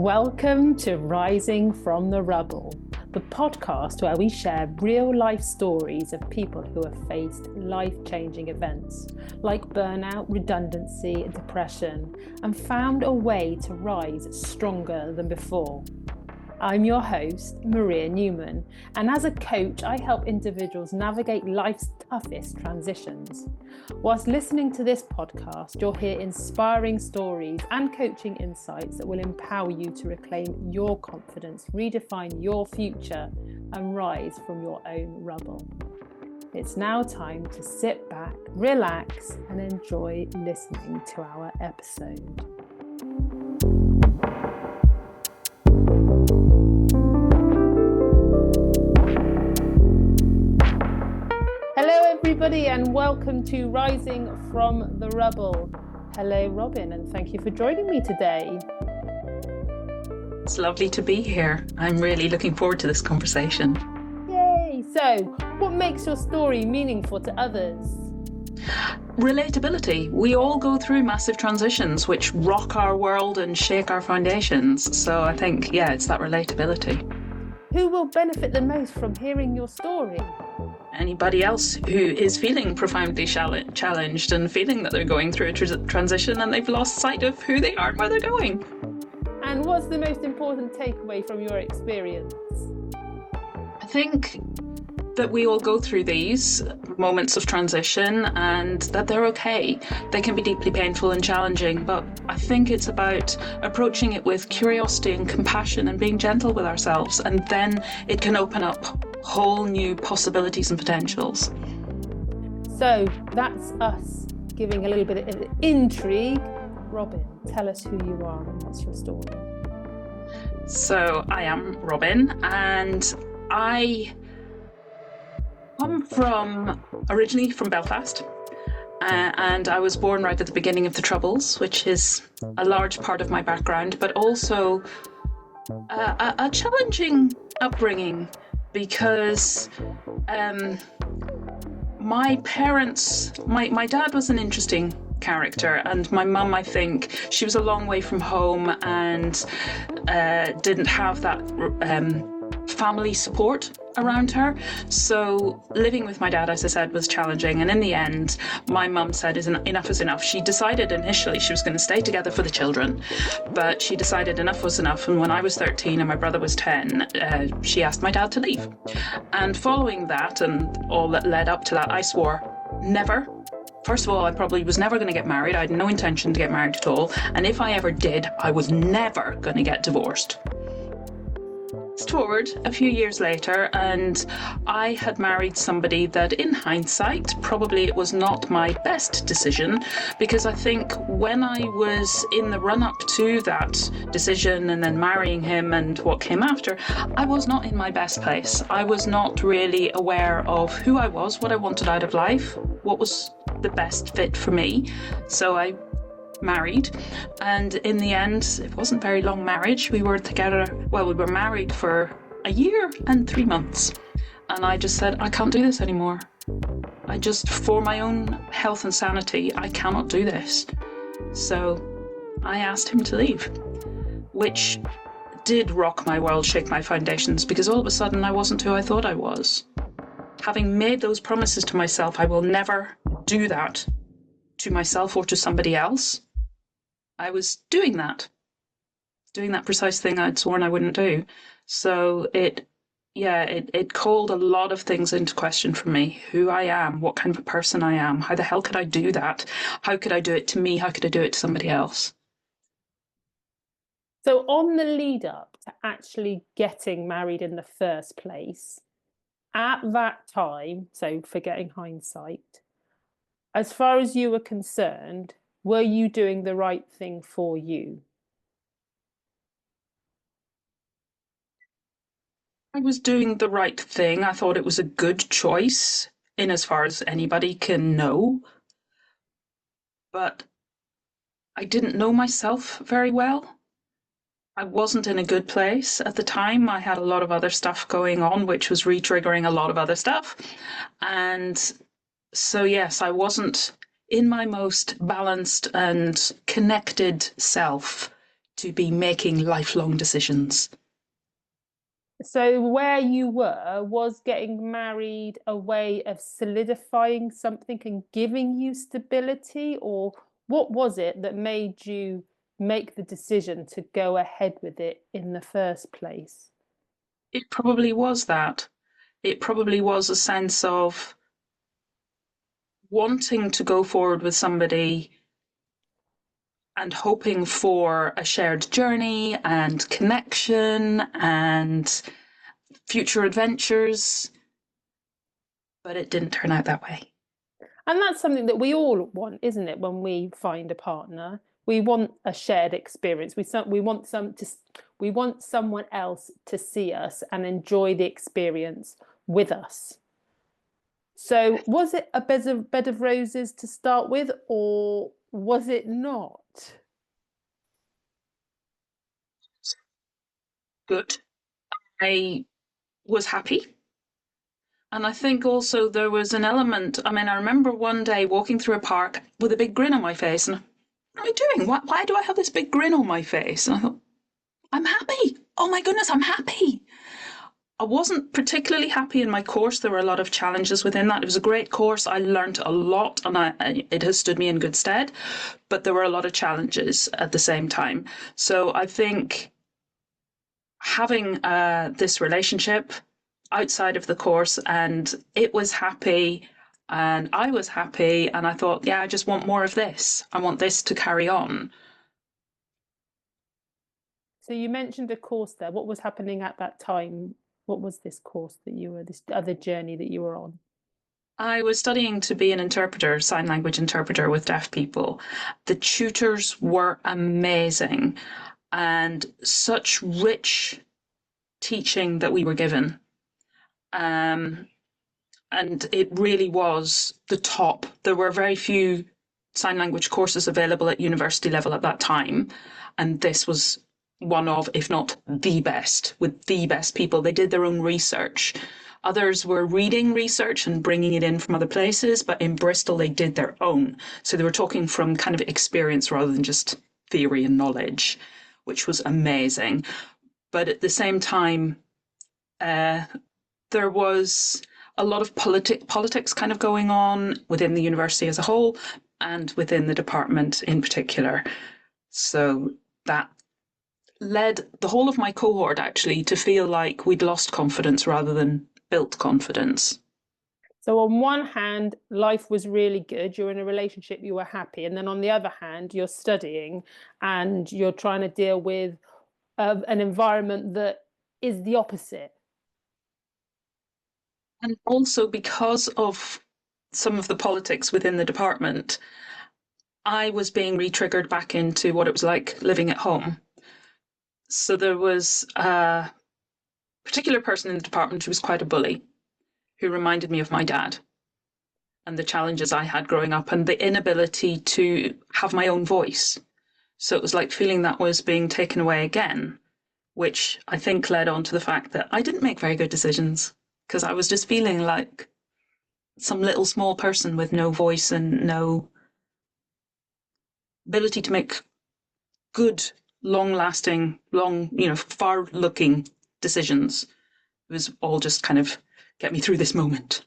Welcome to Rising from the Rubble, the podcast where we share real life stories of people who have faced life-changing events like burnout, redundancy, and depression, and found a way to rise stronger than before. I'm your host, Maria Newman, and as a coach, I help individuals navigate life's toughest transitions. Whilst listening to this podcast, you'll hear inspiring stories and coaching insights that will empower you to reclaim your confidence, redefine your future, and rise from your own rubble. It's now time to sit back, relax, and enjoy listening to our episode. Everybody, and welcome to Rising from the Rubble. Hello, Robyn, and thank you for joining me today. It's lovely to be here. I'm really looking forward to this conversation. Yay! So, what makes your story meaningful to others? Relatability. We all go through massive transitions which rock our world and shake our foundations. So I think, it's that relatability. Who will benefit the most from hearing your story? Anybody else who is feeling profoundly challenged and feeling that they're going through a transition and they've lost sight of who they are and where they're going. And what's the most important takeaway from your experience? I think that we all go through these moments of transition and that they're okay. They can be deeply painful and challenging, but I think it's about approaching it with curiosity and compassion and being gentle with ourselves, and then it can open up whole new possibilities and potentials. So that's us giving a little bit of intrigue. Robyn, tell us who you are and what's your story. So I am Robyn, and I come originally from Belfast, and I was born right at the beginning of the Troubles, which is a large part of my background, but also a challenging upbringing, because my parents, my dad was an interesting character, and my mum, I think she was a long way from home and didn't have that family support around her. So living with my dad, as I said, was challenging, and in the end my mum said enough is enough. She decided initially she was going to stay together for the children, but she decided enough was enough, and when I was 13 and my brother was 10, she asked my dad to leave. And following that and all that led up to that, I swore never. First of all, I probably was never going to get married. I had no intention to get married at all, and if I ever did, I was never going to get divorced. Fast forward a few years later, and I had married somebody that, in hindsight, probably it was not my best decision, because I think when I was in the run-up to that decision and then marrying him and what came after, I was not in my best place. I was not really aware of who I was, what I wanted out of life, what was the best fit for me. So I married, and in the end, it wasn't very long marriage. We were married for a year and 3 months, and I just said, I can't do this anymore. For my own health and sanity, I cannot do this. So I asked him to leave, which did rock my world, shake my foundations, because all of a sudden I wasn't who I thought I was. Having made those promises to myself, I will never do that to myself or to somebody else. I was doing that precise thing I'd sworn I wouldn't do. So it called a lot of things into question for me. Who I am, what kind of a person I am, how the hell could I do that? How could I do it to me? How could I do it to somebody else? So on the lead up to actually getting married in the first place, at that time, so forgetting hindsight, as far as you were concerned, were you doing the right thing for you? I was doing the right thing. I thought it was a good choice in as far as anybody can know. But I didn't know myself very well. I wasn't in a good place at the time. I had a lot of other stuff going on, which was re-triggering a lot of other stuff. And so, yes, I wasn't in my most balanced and connected self to be making lifelong decisions. So where you were, was getting married a way of solidifying something and giving you stability, or what was it that made you make the decision to go ahead with it in the first place? It probably was that. It probably was a sense of wanting to go forward with somebody and hoping for a shared journey and connection and future adventures, but it didn't turn out that way. And that's something that we all want, isn't it? When we find a partner, we want a shared experience. We want someone else to see us and enjoy the experience with us. So, was it a bed of roses to start with, or was it not? Good. I was happy. And I think also there was an element. I mean, I remember one day walking through a park with a big grin on my face, and what am I doing? Why do I have this big grin on my face? And I thought, I'm happy. Oh my goodness, I'm happy. I wasn't particularly happy in my course. There were a lot of challenges within that. It was a great course. I learned a lot, and it has stood me in good stead. But there were a lot of challenges at the same time. So I think having this relationship outside of the course, and it was happy and I was happy, and I thought, yeah, I just want more of this. I want this to carry on. So you mentioned a course there. What was happening at that time? What was this course that you were, this other journey that you were on? I was studying to be an interpreter, sign language interpreter with deaf people. The tutors were amazing and such rich teaching that we were given. And it really was the top. There were very few sign language courses available at university level at that time, and this was one of, if not the best, with the best people. They did their own research. Others were reading research and bringing it in from other places, but in Bristol they did their own. So they were talking from kind of experience rather than just theory and knowledge, which was amazing. But at the same time, there was a lot of politics kind of going on within the university as a whole and within the department in particular. So that led the whole of my cohort actually to feel like we'd lost confidence rather than built confidence. So on one hand, life was really good. You're in a relationship, you were happy. And then on the other hand, you're studying and you're trying to deal with an environment that is the opposite. And also because of some of the politics within the department, I was being re-triggered back into what it was like living at home. So there was a particular person in the department who was quite a bully, who reminded me of my dad and the challenges I had growing up and the inability to have my own voice. So it was like feeling that was being taken away again, which I think led on to the fact that I didn't make very good decisions because I was just feeling like some little small person with no voice and no ability to make good, long-lasting, far-looking decisions. It was all just kind of get me through this moment.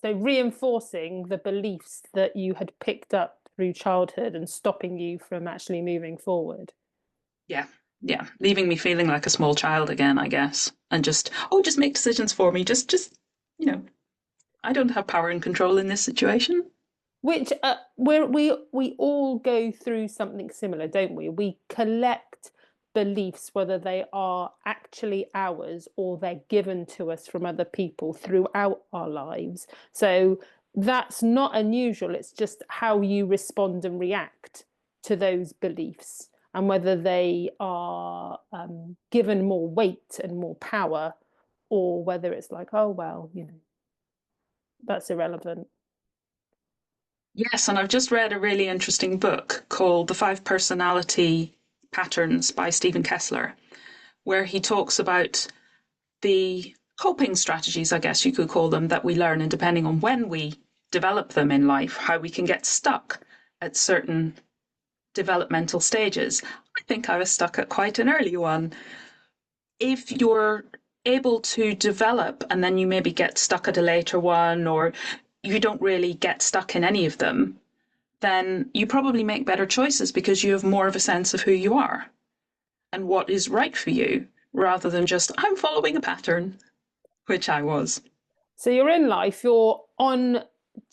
So reinforcing the beliefs that you had picked up through childhood and stopping you from actually moving forward. Yeah, yeah, leaving me feeling like a small child again, I guess, and just make decisions for me. Just I don't have power and control in this situation. Which we all go through something similar, don't we? We collect beliefs, whether they are actually ours or they're given to us from other people throughout our lives. So that's not unusual. It's just how you respond and react to those beliefs and whether they are given more weight and more power, or whether it's like, oh, well, that's irrelevant. Yes, and I've just read a really interesting book called The Five Personality Patterns by Stephen Kessler, where he talks about the coping strategies, I guess you could call them, that we learn, and depending on when we develop them in life, how we can get stuck at certain developmental stages. I think I was stuck at quite an early one. If you're able to develop and then you maybe get stuck at a later one, or you don't really get stuck in any of them, then you probably make better choices because you have more of a sense of who you are and what is right for you, rather than just, I'm following a pattern, which I was. So you're in life, you're on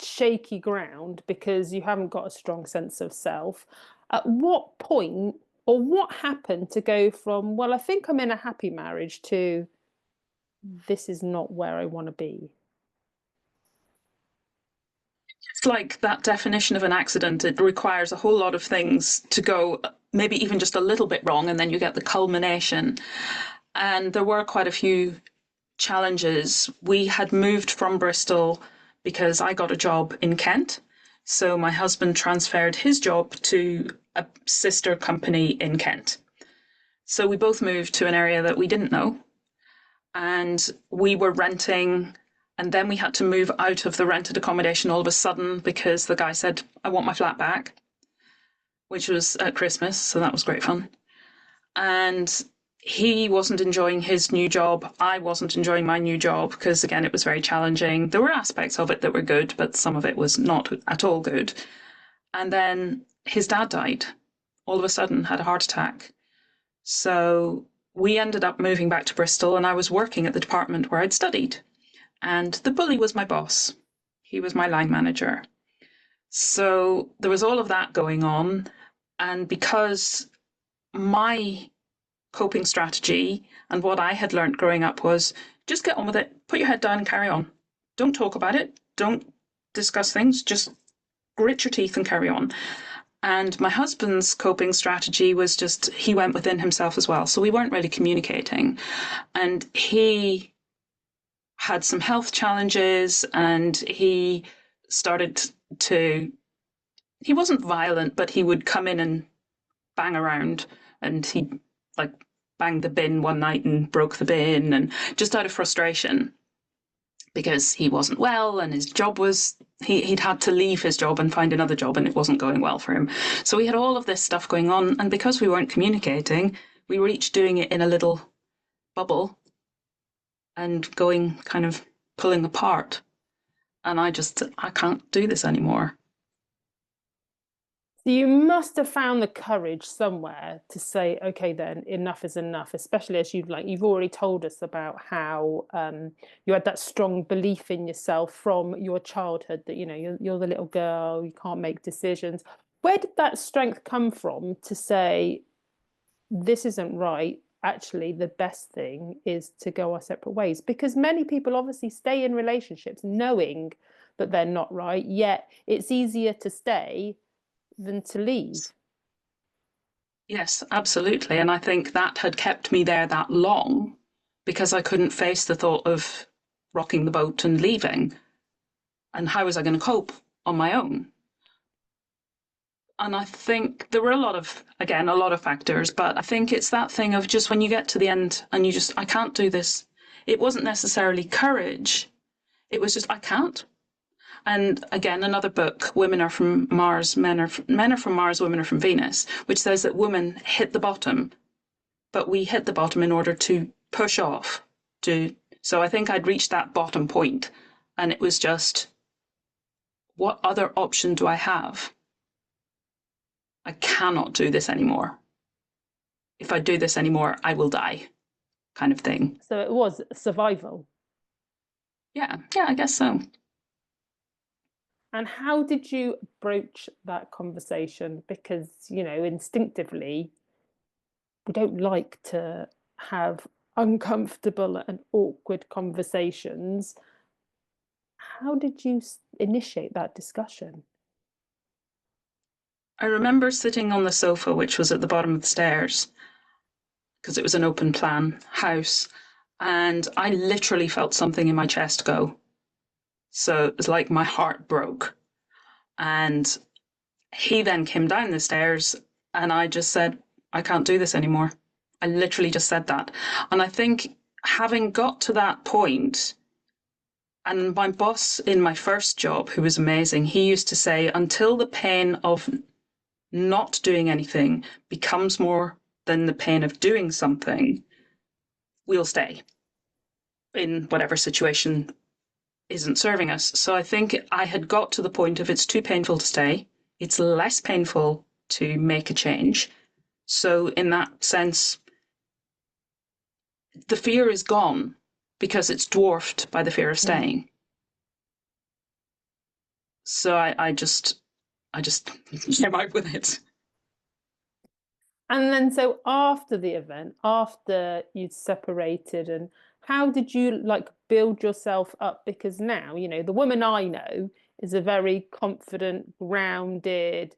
shaky ground because you haven't got a strong sense of self. At what point or what happened to go from, well, I think I'm in a happy marriage, to this is not where I want to be? It's like that definition of an accident. It requires a whole lot of things to go maybe even just a little bit wrong, and then you get the culmination. And there were quite a few challenges. We had moved from Bristol because I got a job in Kent. So my husband transferred his job to a sister company in Kent. So we both moved to an area that we didn't know. And we were renting, and then we had to move out of the rented accommodation all of a sudden because the guy said, I want my flat back, which was at Christmas. So that was great fun. And he wasn't enjoying his new job. I wasn't enjoying my new job because, again, it was very challenging. There were aspects of it that were good, but some of it was not at all good. And then his dad died all of a sudden, had a heart attack. So we ended up moving back to Bristol, and I was working at the department where I'd studied. And the bully was my boss. He was my line manager. So there was all of that going on. And because my coping strategy and what I had learned growing up was just get on with it, put your head down and carry on. Don't talk about it. Don't discuss things. Just grit your teeth and carry on. And my husband's coping strategy was just, he went within himself as well. So we weren't really communicating. And he had some health challenges, and he started to, he wasn't violent, but he would come in and bang around, and he like banged the bin one night and broke the bin, and just out of frustration because he wasn't well and his job was, he'd had to leave his job and find another job, and it wasn't going well for him. So we had all of this stuff going on, and because we weren't communicating, we were each doing it in a little bubble and going kind of pulling apart. And I can't do this anymore. So you must have found the courage somewhere to say, okay, then enough is enough, especially as you've already told us about how you had that strong belief in yourself from your childhood that, you're the little girl, you can't make decisions. Where did that strength come from to say, this isn't right? Actually, the best thing is to go our separate ways? Because many people obviously stay in relationships knowing that they're not right, yet it's easier to stay than to leave. Yes, absolutely. And I think that had kept me there that long because I couldn't face the thought of rocking the boat and leaving. And how was I going to cope on my own? And I think there were a lot of factors, but I think it's that thing of just when you get to the end and you just, I can't do this. It wasn't necessarily courage. It was just, I can't. And again, another book, Women Are From Mars, Men Are From Mars, Women Are From Venus, which says that women hit the bottom, but we hit the bottom in order to push off. So I think I'd reached that bottom point, and it was just, what other option do I have? I cannot do this anymore. If I do this anymore, I will die, kind of thing. So it was survival. Yeah, I guess so. And how did you broach that conversation? Because, instinctively, we don't like to have uncomfortable and awkward conversations. How did you initiate that discussion? I remember sitting on the sofa, which was at the bottom of the stairs, because it was an open plan house, and I literally felt something in my chest go. So it was like my heart broke. And he then came down the stairs, and I just said, I can't do this anymore. I literally just said that. And I think having got to that point, and my boss in my first job, who was amazing, he used to say, until the pain of not doing anything becomes more than the pain of doing something, we'll stay in whatever situation isn't serving us. So I think I had got to the point of it's too painful to stay. It's less painful to make a change. So in that sense, the fear is gone because it's dwarfed by the fear of staying. So I just came out with it. And then, so after the event, after you'd separated, and how did you like build yourself up? Because now, you know, the woman I know is a very confident, grounded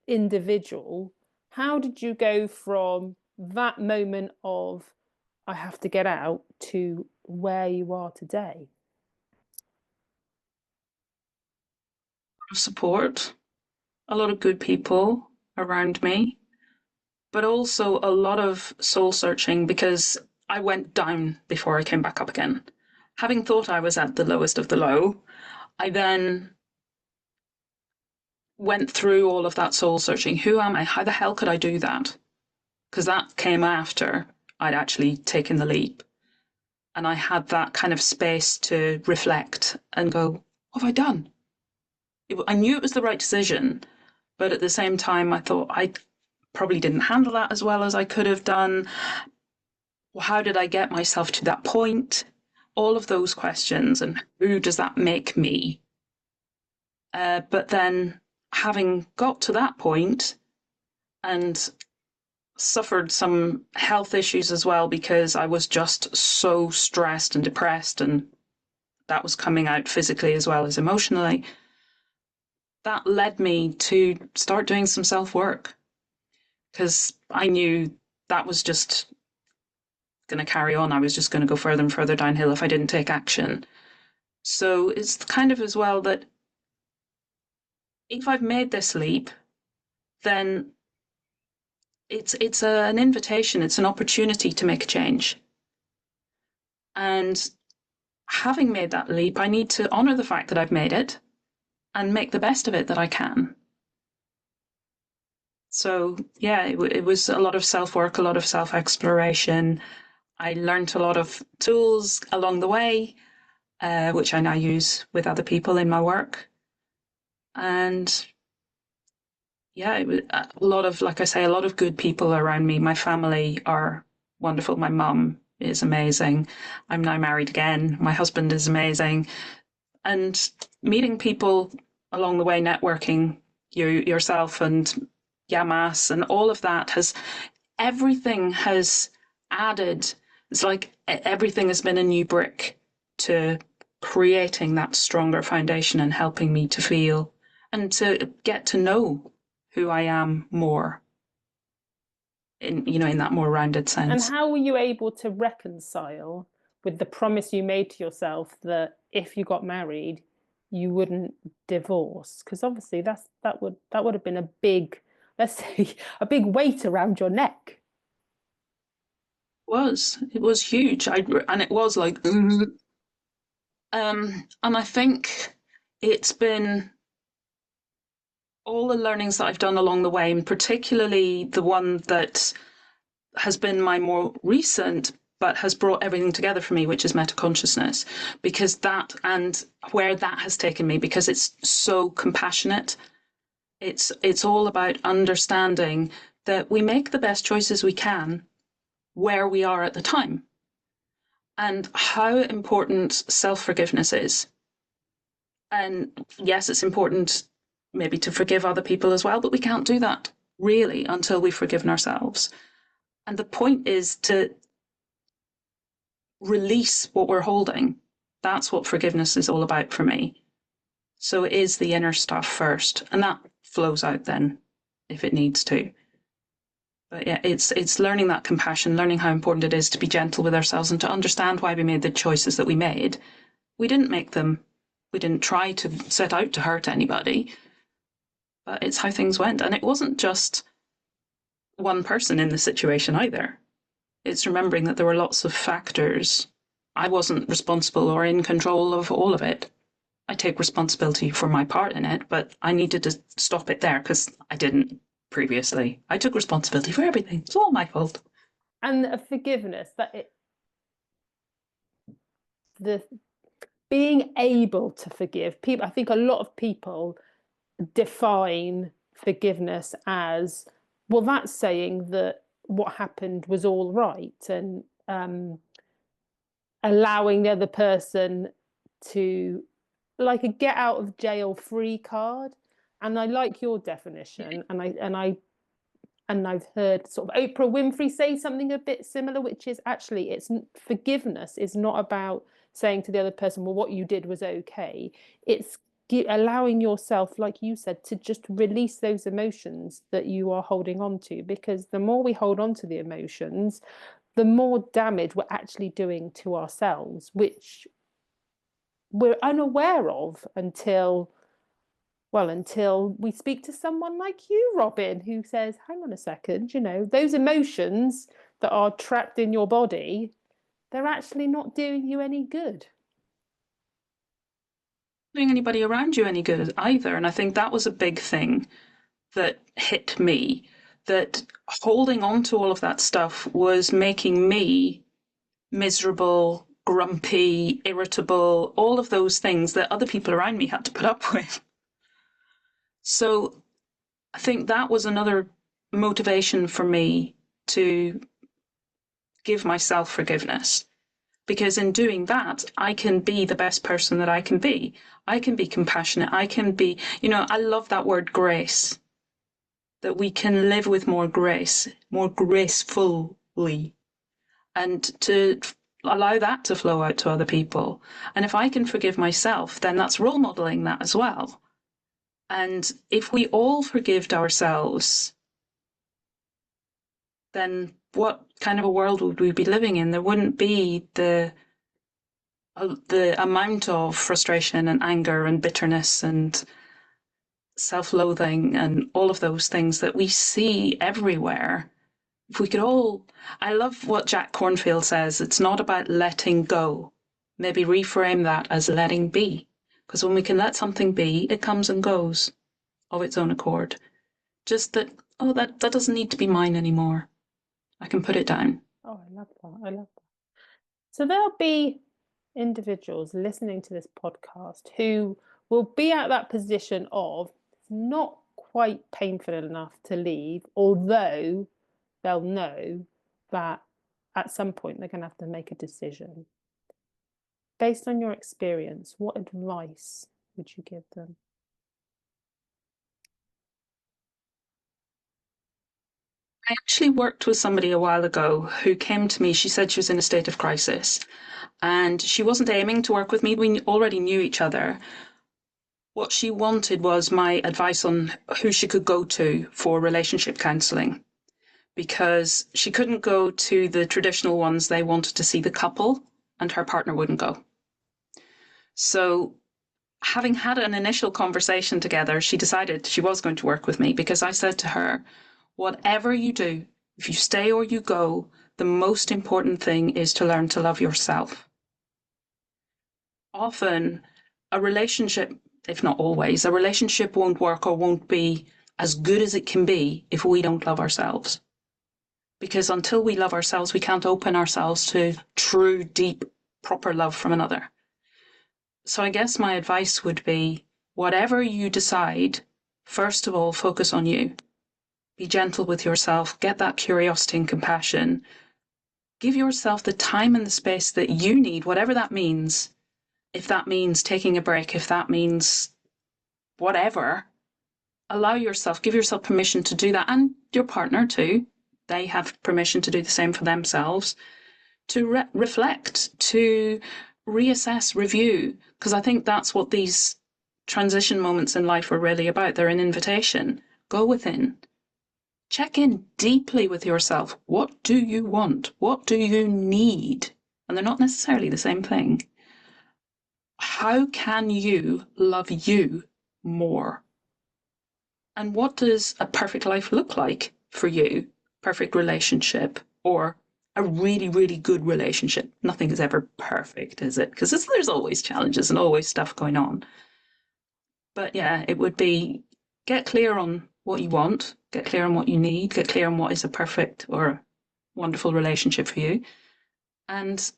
individual. How did you go from that moment of, I have to get out, to where you are today? Support, a lot of good people around me, but also a lot of soul searching, because I went down before I came back up again. Having thought I was at the lowest of the low, I then went through all of that soul searching. Who am I? How the hell could I do that? Because that came after I'd actually taken the leap. And I had that kind of space to reflect and go, what have I done? I knew it was the right decision, but at the same time, I thought I probably didn't handle that as well as I could have done. Well, how did I get myself to that point? All of those questions, and who does that make me? But then having got to that point and suffered some health issues as well, because I was just so stressed and depressed, and that was coming out physically as well as emotionally. That led me to start doing some self-work, because I knew that was just going to carry on. I was just going to go further and further downhill if I didn't take action. So it's kind of as well that if I've made this leap, then it's an invitation, it's an opportunity to make a change. And having made that leap, I need to honour the fact that I've made it and make the best of it that I can. So yeah, it was a lot of self-work, a lot of self-exploration. I learned a lot of tools along the way, which I now use with other people in my work. And yeah, it was a lot of, like I say, a lot of good people around me. My family are wonderful. My mum is amazing. I'm now married again. My husband is amazing. And meeting people along the way, networking, yourself and Yamas and all of that everything has added. It's like everything has been a new brick to creating that stronger foundation and helping me to feel and to get to know who I am more in that more rounded sense. And how were you able to reconcile with the promise you made to yourself that if you got married, you wouldn't divorce? Because obviously that would have been a big, let's say, a big weight around your neck. It was huge. And it was like, and I think it's been all the learnings that I've done along the way, and particularly the one that has been my more recent, but has brought everything together for me, which is metaconsciousness, because that and where that has taken me, because it's so compassionate. It's all about understanding that we make the best choices we can where we are at the time, and how important self-forgiveness is. And yes, it's important maybe to forgive other people as well, but we can't do that really until we've forgiven ourselves. And the point is to release what we're holding. That's what forgiveness is all about for me. So it is the inner stuff first, and that flows out then if it needs to. But yeah, it's learning that compassion, learning how important it is to be gentle with ourselves and to understand why we made the choices that we made. We didn't make them. We didn't try to set out to hurt anybody. But it's how things went. And it wasn't just one person in the situation either. It's remembering that there were lots of factors. I wasn't responsible or in control of all of it. I take responsibility for my part in it, but I needed to stop it there because I didn't. previously. I took responsibility for everything. It's all my fault. And a forgiveness, the being able to forgive people. I think a lot of people define forgiveness as, well, that's saying that what happened was all right, and allowing the other person to, like, a get out of jail free card. And I like your definition, and I've heard sort of Oprah Winfrey say something a bit similar, which is actually, it's forgiveness is not about saying to the other person, well, what you did was okay. It's allowing yourself, like you said, to just release those emotions that you are holding on to, because the more we hold on to the emotions, the more damage we're actually doing to ourselves, which we're unaware of until we speak to someone like you, Robyn, who says, hang on a second, those emotions that are trapped in your body, they're actually not doing you any good. Doing anybody around you any good either. And I think that was a big thing that hit me, that holding on to all of that stuff was making me miserable, grumpy, irritable, all of those things that other people around me had to put up with. So I think that was another motivation for me to give myself forgiveness. Because in doing that, I can be the best person that I can be. I can be compassionate. I can be, I love that word grace, that we can live with more grace, more gracefully, and to allow that to flow out to other people. And if I can forgive myself, then that's role modeling that as well. And if we all forgived ourselves, then what kind of a world would we be living in? There wouldn't be the amount of frustration and anger and bitterness and self-loathing and all of those things that we see everywhere. If we could all, I love what Jack Cornfield says, it's not about letting go. Maybe reframe that as letting be. Because when we can let something be, it comes and goes of its own accord. Just that, that doesn't need to be mine anymore. I can put it down. Oh, I love that. So there'll be individuals listening to this podcast who will be at that position of, it's not quite painful enough to leave, although they'll know that at some point they're going to have to make a decision. Based on your experience, what advice would you give them? I actually worked with somebody a while ago who came to me. She said she was in a state of crisis and she wasn't aiming to work with me. We already knew each other. What she wanted was my advice on who she could go to for relationship counselling, because she couldn't go to the traditional ones. They wanted to see the couple and her partner wouldn't go. So having had an initial conversation together, she decided she was going to work with me, because I said to her, whatever you do, if you stay or you go, the most important thing is to learn to love yourself. Often a relationship, if not always, a relationship won't work or won't be as good as it can be if we don't love ourselves. Because until we love ourselves, we can't open ourselves to true, deep, proper love from another. So I guess my advice would be, whatever you decide, first of all, focus on you. Be gentle with yourself, get that curiosity and compassion. Give yourself the time and the space that you need, whatever that means. If that means taking a break, if that means whatever, allow yourself, give yourself permission to do that, and your partner too. They have permission to do the same for themselves, to reflect, to reassess, review, because I think that's what these transition moments in life are really about. They're an invitation. Go within. Check in deeply with yourself. What do you want? What do you need? And they're not necessarily the same thing. How can you love you more? And what does a perfect life look like for you? Perfect relationship, or a really, really good relationship. Nothing is ever perfect, is it? Because there's always challenges and always stuff going on. But yeah, it would be, get clear on what you want, get clear on what you need, get clear on what is a perfect or wonderful relationship for you, and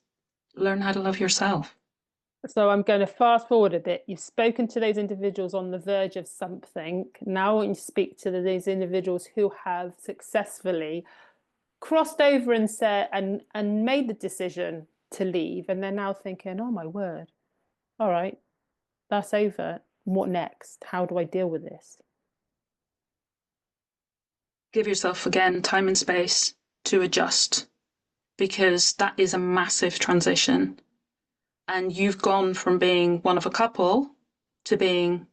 learn how to love yourself. So I'm going to fast forward a bit. You've spoken to those individuals on the verge of something. Now I want you to speak to those individuals who have successfully crossed over and said and made the decision to leave, and they're now thinking, oh my word, all right, that's over. What next? How do I deal with this? Give yourself, again, time and space to adjust, because that is a massive transition. And you've gone from being one of a couple to being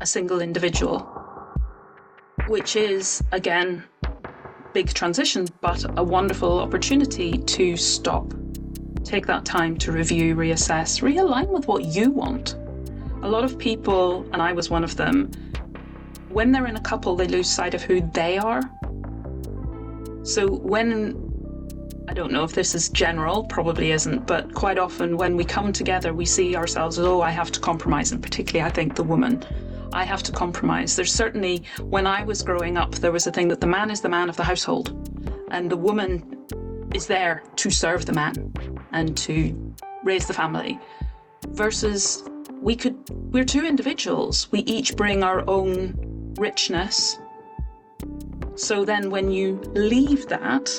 a single individual, which is, again, big transition, but a wonderful opportunity to stop. Take that time to review, reassess, realign with what you want. A lot of people, and I was one of them, when they're in a couple, they lose sight of who they are. So when, I don't know if this is general, probably isn't, but quite often when we come together, we see ourselves as, oh, I have to compromise, and particularly I think the woman, I have to compromise. There's certainly, when I was growing up, there was a thing that the man is the man of the household, and the woman is there to serve the man and to raise the family, versus we're two individuals. We each bring our own richness. So then when you leave that,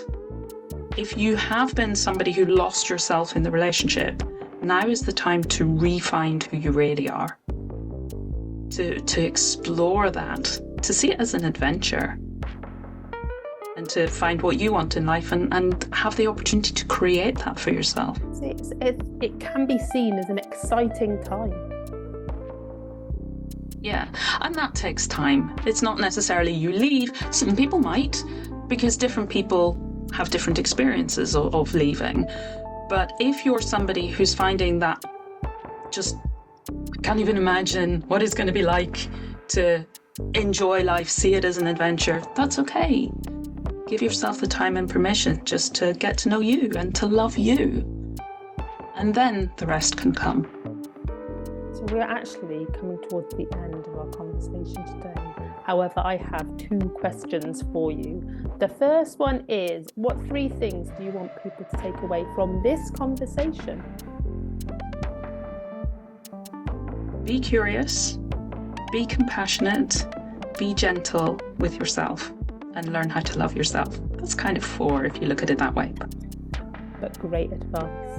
if you have been somebody who lost yourself in the relationship, now is the time to re-find who you really are. To explore that, to see it as an adventure, and to find what you want in life and have the opportunity to create that for yourself. It can be seen as an exciting time. Yeah, and that takes time. It's not necessarily you leave. Some people might, because different people have different experiences of leaving. But if you're somebody who's finding that just can't even imagine what it's going to be like to enjoy life, see it as an adventure, that's okay. Give yourself the time and permission just to get to know you and to love you. And then the rest can come. So we're actually coming towards the end of our conversation today. However, I have 2 questions for you. The first one is, what 3 things do you want people to take away from this conversation? Be curious, be compassionate, be gentle with yourself, and learn how to love yourself. That's kind of 4 if you look at it that way. But great advice.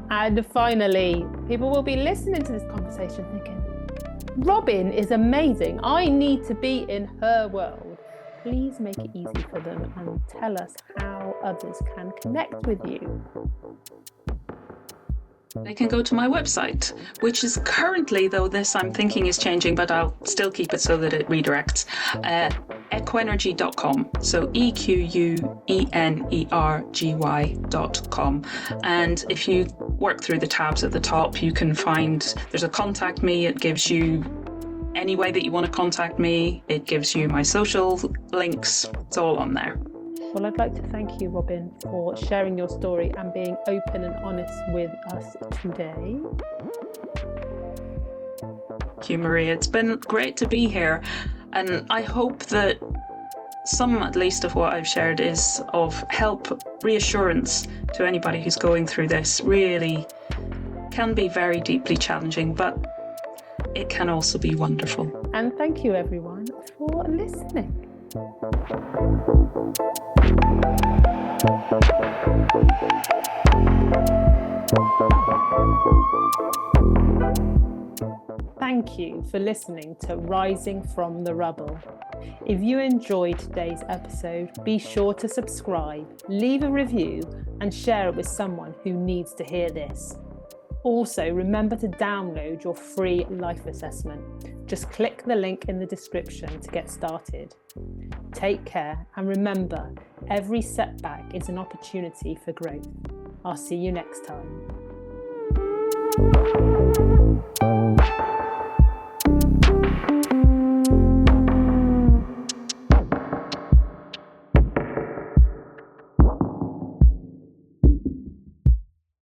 And finally, people will be listening to this conversation thinking, Robyn is amazing. I need to be in her world. Please make it easy for them and tell us how others can connect with you. They can go to my website, which is currently, though this I'm thinking is changing, but I'll still keep it so that it redirects, equenergy.com. So EQUENERGY.com. And if you work through the tabs at the top, you can find, there's a contact me. It gives you any way that you want to contact me. It gives you my social links. It's all on there. Well, I'd like to thank you, Robyn, for sharing your story and being open and honest with us today. Thank you, Maria. It's been great to be here. And I hope that some, at least, of what I've shared is of help, reassurance to anybody who's going through this. Really can be very deeply challenging, but it can also be wonderful. And thank you, everyone, for listening. Thank you for listening to Rising from the Rubble. If you enjoyed today's episode, be sure to subscribe, leave a review, and share it with someone who needs to hear this. Also, remember to download your free life assessment. Just click the link in the description to get started. Take care, and remember, every setback is an opportunity for growth. I'll see you next time.